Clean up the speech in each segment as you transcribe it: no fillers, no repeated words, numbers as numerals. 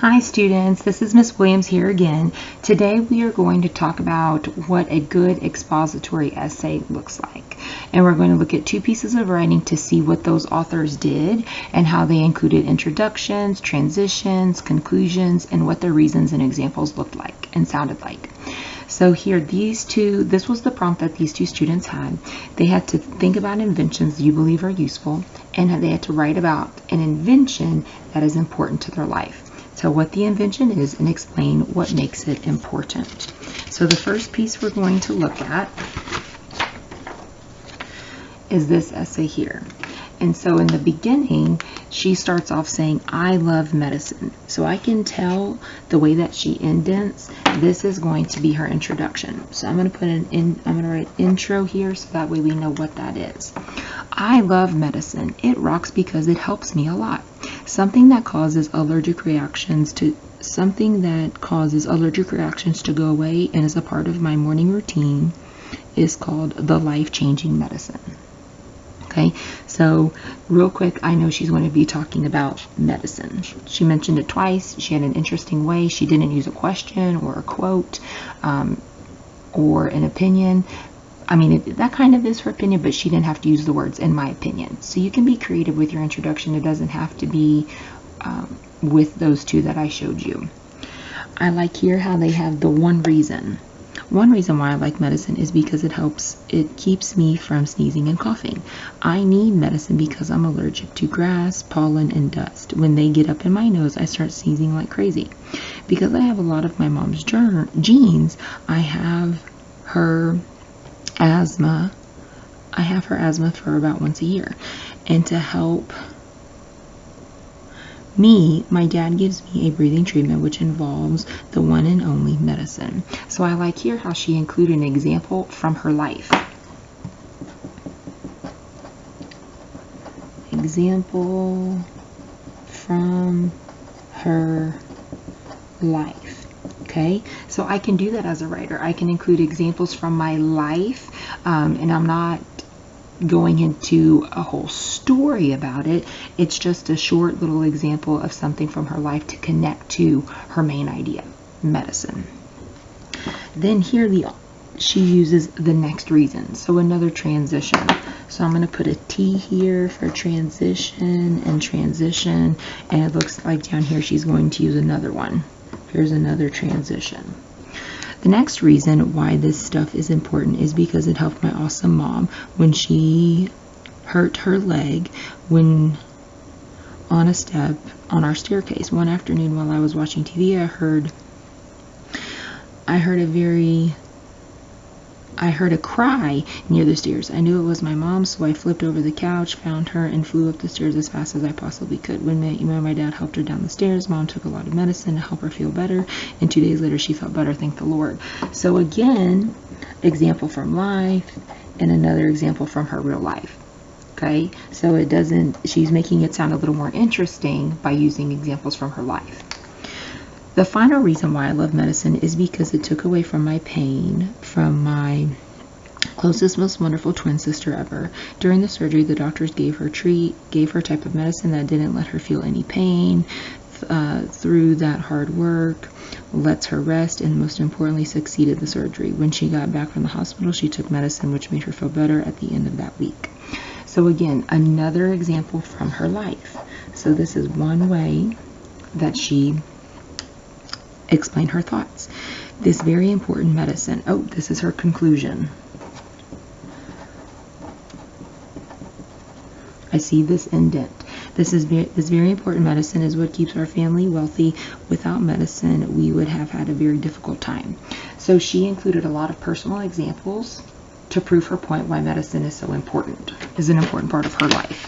Hi students, this is Miss Williams here again. Today we are going to talk about what a good expository essay looks like. And we're going to look at two pieces of writing to see what those authors did and how they included introductions, transitions, conclusions, and what their reasons and examples looked like and sounded like. So here, this was the prompt that these two students had. They had to think about inventions you believe are useful, and they had to write about an invention that is important to their life. Tell what the invention is and explain what makes it important. So the first piece we're going to look at is this essay here. And so in the beginning, she starts off saying, I love medicine. So I can tell the way that she indents, this is going to be her introduction. So I'm going to write intro here so that way we know what that is. I love medicine. It rocks because it helps me a lot. Something that causes allergic reactions to go away and is a part of my morning routine is called the life-changing medicine. Okay, so real quick, I know she's going to be talking about medicine. She mentioned it twice. She had an interesting way. She didn't use a question or a quote or an opinion. I mean, that kind of is her opinion, but she didn't have to use the words, in my opinion. So you can be creative with your introduction. It doesn't have to be with those two that I showed you. I like here how they have the one reason. One reason why I like medicine is because it keeps me from sneezing and coughing. I need medicine because I'm allergic to grass, pollen, and dust. When they get up in my nose, I start sneezing like crazy. Because I have a lot of my mom's genes, I have her asthma. I have her asthma for about once a year. And to help me, my dad gives me a breathing treatment which involves the one and only medicine. So I like here how she included an example from her life. Example from her life. Okay, so I can do that as a writer. I can include examples from my life, and I'm not going into a whole story about it. It's just a short little example of something from her life to connect to her main idea, medicine. Then here she uses the next reason, so another transition. So I'm going to put a T here for transition, and it looks like down here she's going to use another one. Here's another transition. The next reason why this stuff is important is because it helped my awesome mom when she hurt her leg when on a step on our staircase. One afternoon while I was watching TV, I heard a cry near the stairs. I knew it was my mom, so I flipped over the couch, found her, and flew up the stairs as fast as I possibly could. When my dad helped her down the stairs, Mom took a lot of medicine to help her feel better, and 2 days later she felt better, thank the Lord. So again, example from life, and another example from her real life. Okay, so she's making it sound a little more interesting by using examples from her life. The final reason why I love medicine is because it took away from my pain from my closest, most wonderful twin sister ever. During the surgery, the doctors gave her a type of medicine that didn't let her feel any pain through that hard work, lets her rest, and most importantly, succeeded the surgery. When she got back from the hospital, she took medicine which made her feel better at the end of that week. So again, another example from her life. So this is one way that she explain her thoughts. This very important medicine. Oh, this is her conclusion. I see this indent. This very important medicine is what keeps our family wealthy. Without medicine, we would have had a very difficult time. So she included a lot of personal examples to prove her point why medicine is so important, is an important part of her life.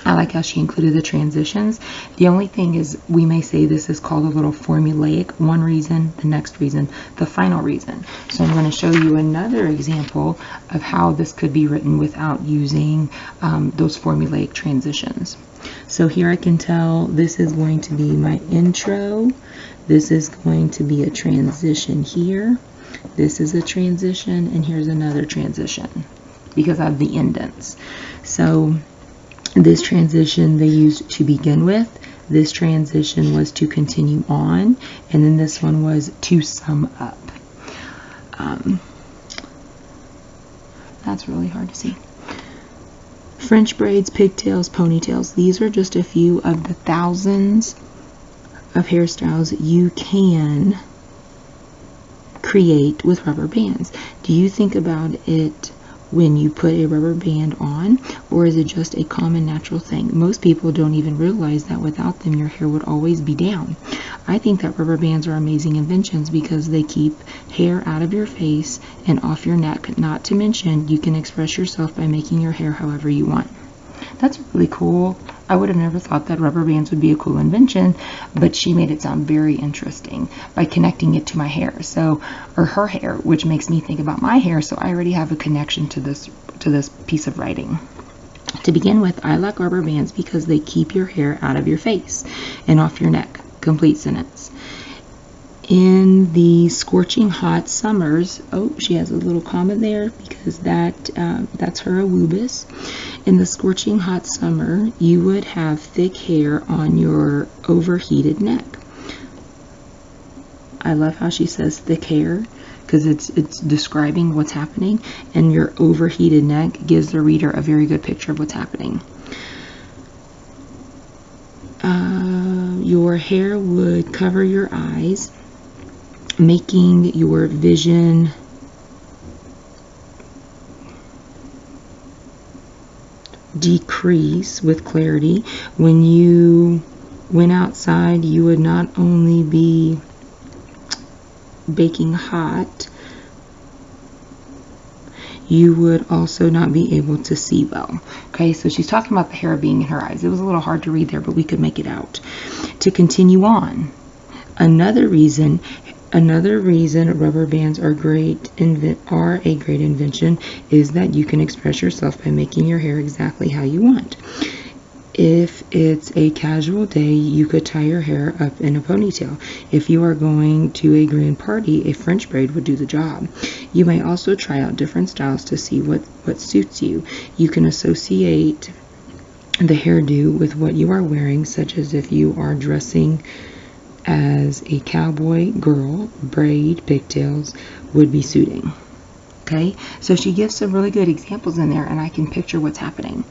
I like how she included the transitions. The only thing is we may say this is called a little formulaic. One reason, the next reason, the final reason. So I'm going to show you another example of how this could be written without using those formulaic transitions. So here I can tell this is going to be my intro. This is going to be a transition here. This is a transition, and here's another transition because I have the indents. So this transition they used to begin with. This transition was to continue on, and then this one was to sum up. That's really hard to see. French braids, pigtails, ponytails. These are just a few of the thousands of hairstyles you can create with rubber bands. Do you think about it when you put a rubber band on, or is it just a common natural thing? Most people don't even realize that without them your hair would always be down. I think that rubber bands are amazing inventions because they keep hair out of your face and off your neck. Not to mention, you can express yourself by making your hair however you want. That's really cool. I would have never thought that rubber bands would be a cool invention, but she made it sound very interesting by connecting it to my hair, or her hair, which makes me think about my hair, so I already have a connection to this piece of writing. To begin with, I like rubber bands because they keep your hair out of your face and off your neck. Complete sentence. In the scorching hot summers, oh, she has a little comma there because that's her awubis. In the scorching hot summer, you would have thick hair on your overheated neck. I love how she says thick hair because it's describing what's happening, and your overheated neck gives the reader a very good picture of what's happening. Your hair would cover your eyes, making your vision decrease with clarity. When you went outside, you would not only be baking hot, you would also not be able to see well. Okay, so she's talking about the hair being in her eyes. It was a little hard to read there, but we could make it out. To continue on, another reason rubber bands are a great invention is that you can express yourself by making your hair exactly how you want. If it's a casual day, you could tie your hair up in a ponytail. If you are going to a grand party, a French braid would do the job. You may also try out different styles to see what suits you. You can associate the hairdo with what you are wearing, such as if you are dressing as a cowboy girl, braid, pigtails would be suiting. Okay, so she gives some really good examples in there, and I can picture what's happening.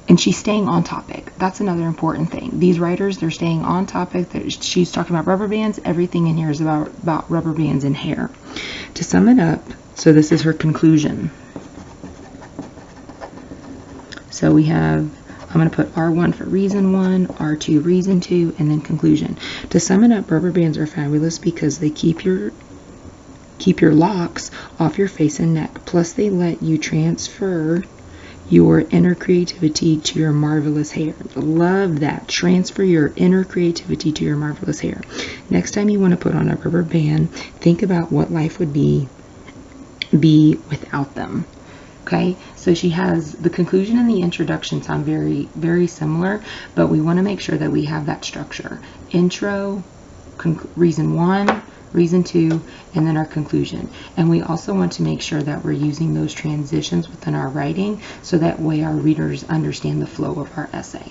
And she's staying on topic. That's another important thing. These writers, they're staying on topic. She's talking about rubber bands. Everything in here is about rubber bands and hair. To sum it up, so this is her conclusion. So we have, I'm going to put R1 for reason 1, R2 reason 2, and then conclusion. To sum it up, rubber bands are fabulous because they keep your locks off your face and neck. Plus they let you transfer your inner creativity to your marvelous hair. Love that. Transfer your inner creativity to your marvelous hair. Next time you want to put on a rubber band, think about what life would be without them. Okay, so she has the conclusion and the introduction sound very, very similar, but we want to make sure that we have that structure. Intro, reason 1, reason 2, and then our conclusion. And we also want to make sure that we're using those transitions within our writing so that way our readers understand the flow of our essay.